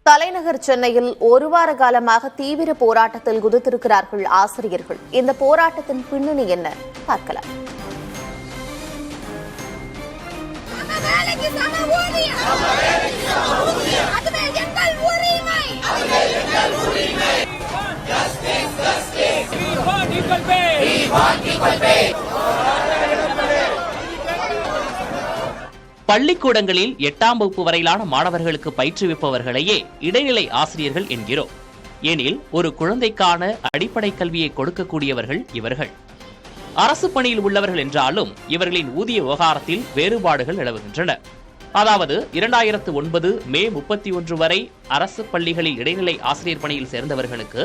தலைநகர் சென்னையில் ஒரு வார காலமாக தீவிர போராட்டத்தில் குதித்திருக்கிறார்கள் ஆசிரியர்கள். இந்த போராட்டத்தின் பின்னணி என்ன பார்க்கலாம். பள்ளிக்கூடங்களில் 8ஆம் வகுப்பு வரையிலான மாணவர்களுக்கு பயிற்றுவிப்பவர்களையே இடைநிலை ஆசிரியர்கள் என்கிறோம். எனில் ஒரு குழந்தைக்கான அடிப்படை கல்வியை கொடுக்கக்கூடியவர்கள் இவர்கள். அரசு பணியில் உள்ளவர்கள் என்றாலும் இவர்களின் ஊதிய விவகாரத்தில் வேறுபாடுகள் நிலவுகின்றன. அதாவது 2009 மே 31 வரை அரசு பள்ளிகளில் இடைநிலை ஆசிரியர் பணியில் சேர்ந்தவர்களுக்கு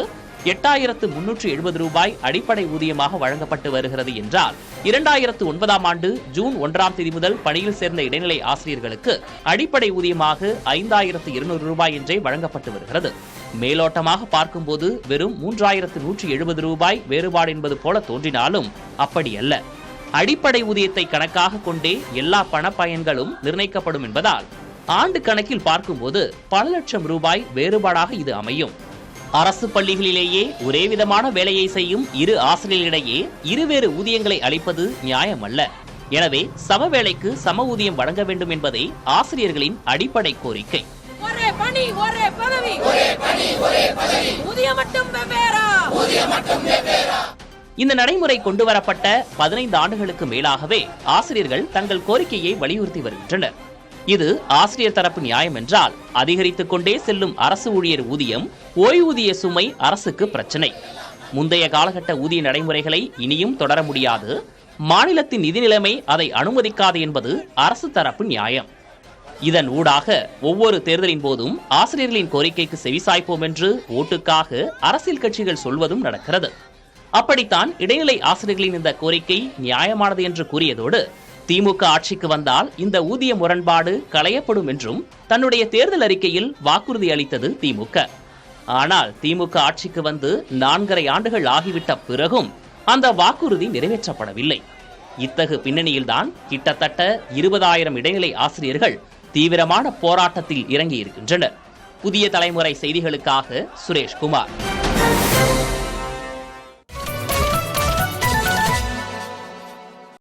8370 ரூபாய் அடிப்படை ஊதியமாக வழங்கப்பட்டு வருகிறது என்றால் 2009ஆம் ஆண்டு ஜூன் 1ஆம் தேதி முதல் பணியில் சேர்ந்த இடைநிலை ஆசிரியர்களுக்கு அடிப்படை ஊதியமாக 5200 ரூபாய் என்றே வழங்கப்பட்டு வருகிறது. மேலோட்டமாக பார்க்கும்போது வெறும் 3170 ரூபாய் வேறுபாடு என்பது போல தோன்றினாலும் அப்படி அல்ல. அடிப்படை ஊதியத்தை கணக்காக கொண்டே எல்லா பண பயன்களும் நிர்ணயிக்கப்படும் என்பதால் ஆண்டு கணக்கில் பார்க்கும்போது பல லட்சம் ரூபாய் வேறுபாடாக இது அமையும். அரசு பள்ளிகளிலேயே ஒரே விதமான வேலையை செய்யும் இரு ஆசிரியர்களிடையே இருவேறு ஊதியங்களை அளிப்பது நியாயமல்ல. எனவே சம வேலைக்கு சம ஊதியம் வழங்க வேண்டும் என்பதே ஆசிரியர்களின் அடிப்படை கோரிக்கை. இந்த நடைமுறை கொண்டுவரப்பட்ட 15 ஆண்டுகளுக்கு மேலாகவே ஆசிரியர்கள் தங்கள் கோரிக்கையை வலியுறுத்தி வருகின்றனர். இது ஆசிரியர் தரப்பு நியாயம் என்றால் அதிகரித்துக் கொண்டே செல்லும் அரசு ஊழியர் ஊதியம், ஓய்வூதிய சுமை அரசுக்கு பிரச்சனை. முந்தைய காலகட்ட ஊதிய நடைமுறைகளை இனியும் தொடர முடியாது, மாநிலத்தின் நிதி நிலைமை அதை அனுமதிக்காது என்பது அரசு தரப்பு நியாயம். இதன் ஊடாக ஒவ்வொரு தேர்தலின் போதும் ஆசிரியர்களின் கோரிக்கைக்கு செவிசாய்ப்போம் என்று ஓட்டுக்காக அரசியல் கட்சிகள் சொல்வதும் நடக்கிறது. அப்படித்தான் இடைநிலை ஆசிரியர்களின் இந்த கோரிக்கை நியாயமானது என்று கூறியதோடு திமுக ஆட்சிக்கு வந்தால் இந்த ஊதிய முரண்பாடு களையப்படும் என்றும் தன்னுடைய தேர்தல் அறிக்கையில் வாக்குறுதி அளித்தது திமுக. ஆனால் திமுக ஆட்சிக்கு வந்து 4.5 ஆண்டுகள் ஆகிவிட்ட பிறகும் அந்த வாக்குறுதி நிறைவேற்றப்படவில்லை. இத்தகு பின்னணியில்தான் கிட்டத்தட்ட 20,000 இடைநிலை ஆசிரியர்கள் தீவிரமான போராட்டத்தில் இறங்கி இருக்கின்றனர். புதிய தலைமுறை செய்திகளுக்காக சுரேஷ்குமார்.